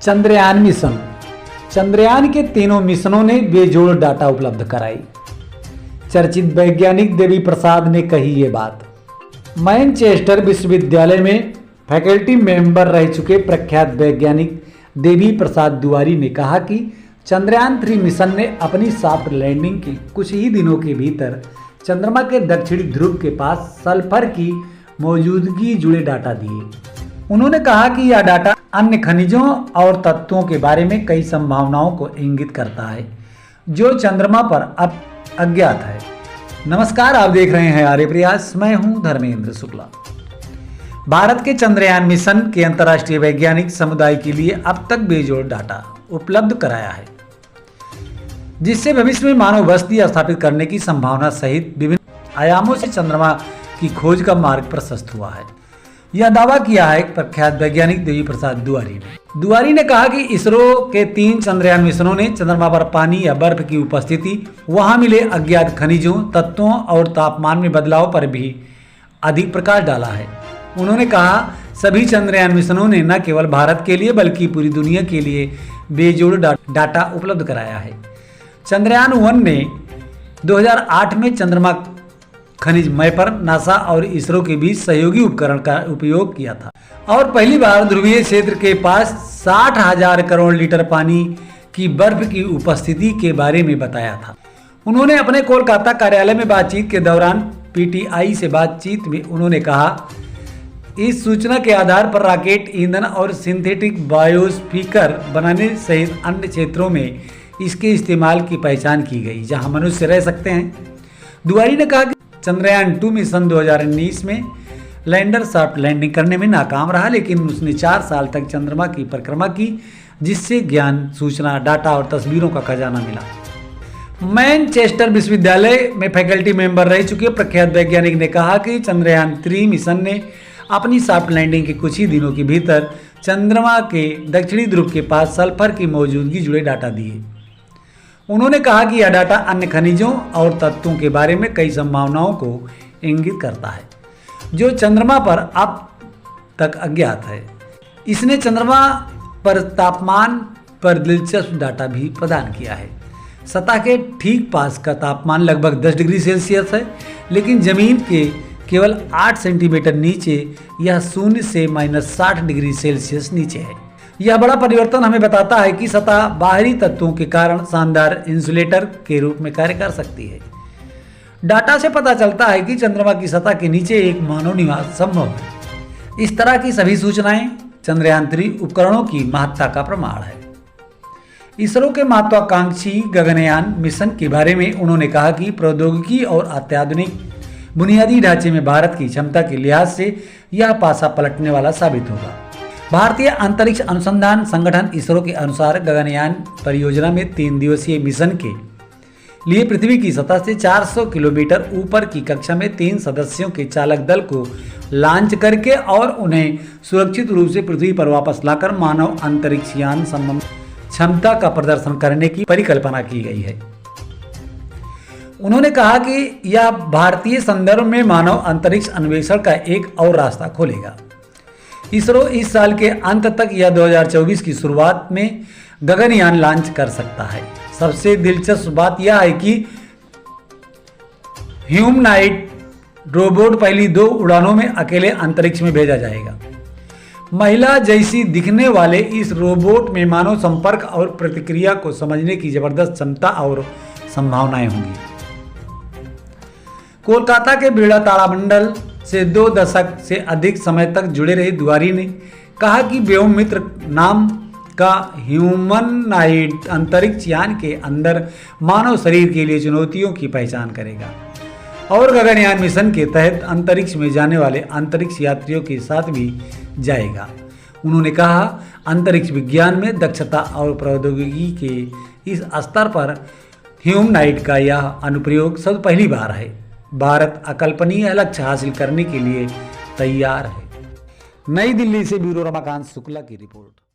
Chandrayaan mission. Chandrayaan के तीनों मिशनों ने बेजोड़ डाटा उपलब्ध कराई। चर्चित वैज्ञानिक देवी प्रसाद ने कही ये बात। मैनचेस्टर विश्वविद्यालय में फैकल्टी मेंबर रह चुके प्रख्यात वैज्ञानिक देवी प्रसाद दुआरी ने कहा कि चंद्रयान 3 मिशन ने अपनी सॉफ्ट लैंडिंग के कुछ ही दिनों के भीतर चंद्रमा के दक्षिणी ध्रुव के पास सल्फर की मौजूदगी जुड़े डाटा दिए। उन्होंने कहा कि यह डाटा अन्य खनिजों और तत्वों के बारे में कई संभावनाओं को इंगित करता है जो चंद्रमा पर अब अज्ञात है। नमस्कार, आप देख रहे हैं आर्य प्रयास। मैं हूं धर्मेंद्र शुक्ला। भारत के चंद्रयान मिशन के अंतर्राष्ट्रीय वैज्ञानिक समुदाय के लिए अब तक बेजोड़ डाटा उपलब्ध कराया है, जिससे भविष्य में मानव बस्ती स्थापित करने की संभावना सहित विभिन्न आयामों से चंद्रमा की खोज का मार्ग प्रशस्त हुआ है। यह दावा किया है प्रख्यात वैज्ञानिक देवी प्रसाद दुआरी ने कहा कि इसरो के 3 चंद्रयान मिशनों ने चंद्रमा पर पानी या बर्फ की उपस्थिति, वहां मिले अज्ञात खनिजों, तत्वों और तापमान में बदलाव पर भी अधिक प्रकाश डाला है। उन्होंने कहा, सभी चंद्रयान मिशनों ने न केवल भारत के लिए बल्कि पूरी दुनिया के लिए बेजोड़ डाटा उपलब्ध कराया है। चंद्रयान 1 ने 2008 में चंद्रमा खनिज मैपर, नासा और इसरो के बीच सहयोगी उपकरण का उपयोग किया था और पहली बार ध्रुवीय क्षेत्र के पास 60,000 करोड़ लीटर पानी की बर्फ की उपस्थिति के बारे में बताया था। उन्होंने अपने कोलकाता कार्यालय में बातचीत के दौरान पीटीआई से बातचीत में उन्होंने कहा, इस सूचना के आधार पर रॉकेट ईंधन और सिंथेटिक बायोस्फीयर बनाने सहित अन्य क्षेत्रों में इसके इस्तेमाल की पहचान की गई जहां मनुष्य रह सकते हैं। दुआरी ने कहा कि चंद्रयान 2 मिशन 2019 में लैंडर सॉफ्ट लैंडिंग करने में नाकाम रहा, लेकिन उसने 4 साल तक चंद्रमा की परिक्रमा की, जिससे ज्ञान, सूचना, डाटा और तस्वीरों का खजाना मिला। मैनचेस्टर विश्वविद्यालय में फैकल्टी मेंबर रह चुके प्रख्यात वैज्ञानिक ने कहा कि चंद्रयान 3 मिशन ने अपनी सॉफ्ट लैंडिंग के कुछ ही दिनों के भीतर चंद्रमा के दक्षिणी ध्रुव के पास सल्फर की मौजूदगी जुड़े डाटा दिए। उन्होंने कहा कि यह डाटा अन्य खनिजों और तत्वों के बारे में कई संभावनाओं को इंगित करता है जो चंद्रमा पर अब तक अज्ञात है। इसने चंद्रमा पर तापमान पर दिलचस्प डाटा भी प्रदान किया है। सतह के ठीक पास का तापमान लगभग 10 डिग्री सेल्सियस है, लेकिन जमीन के केवल 8 सेंटीमीटर नीचे यह 0 से -60 डिग्री सेल्सियस नीचे है। यह बड़ा परिवर्तन हमें बताता है कि सतह बाहरी तत्वों के कारण शानदार इंसुलेटर के रूप में कार्य कर सकती है। डाटा से पता चलता है कि चंद्रमा की सतह के नीचे एक मानव निवास संभव है। इस तरह की सभी सूचनाएं चंद्रयान 3 उपकरणों की महत्ता का प्रमाण है। इसरो के महत्वाकांक्षी गगनयान मिशन के बारे में उन्होंने कहा कि प्रौद्योगिकी और अत्याधुनिक बुनियादी ढांचे में भारत की क्षमता के लिहाज से यह पासा पलटने वाला साबित होगा। भारतीय अंतरिक्ष अनुसंधान संगठन इसरो के अनुसार गगनयान परियोजना में 3 दिवसीय मिशन के लिए पृथ्वी की सतह से 400 किलोमीटर ऊपर की कक्षा में 3 सदस्यों के चालक दल को लॉन्च करके और उन्हें सुरक्षित रूप से पृथ्वी पर वापस लाकर मानव अंतरिक्ष यान संबंधी क्षमता का प्रदर्शन करने की परिकल्पना की गई है। उन्होंने कहा कि यह भारतीय संदर्भ में मानव अंतरिक्ष अन्वेषण का एक और रास्ता खोलेगा। इसरो इस साल के अंत तक या 2024 की शुरुआत में गगनयान लॉन्च कर सकता है। सबसे दिलचस्प बात यह है कि ह्यूमनॉइड रोबोट पहली 2 उड़ानों में अकेले अंतरिक्ष में भेजा जाएगा। महिला जैसी दिखने वाले इस रोबोट में मानव संपर्क और प्रतिक्रिया को समझने की जबरदस्त क्षमता और संभावनाएं होंगी। कोलकाता के बिरला तारामंडल से 2 दशक से अधिक समय तक जुड़े रहे दुआरी ने कहा कि व्योम मित्र नाम का ह्यूमनॉइड अंतरिक्ष यान के अंदर मानव शरीर के लिए चुनौतियों की पहचान करेगा और गगनयान मिशन के तहत अंतरिक्ष में जाने वाले अंतरिक्ष यात्रियों के साथ भी जाएगा। उन्होंने कहा, अंतरिक्ष विज्ञान में दक्षता और प्रौद्योगिकी के इस स्तर पर ह्यूमनॉइड का यह अनुप्रयोग सब पहली बार है। भारत अकल्पनीय लक्ष्य हासिल करने के लिए तैयार है। नई दिल्ली से ब्यूरो रमाकांत शुक्ला की रिपोर्ट।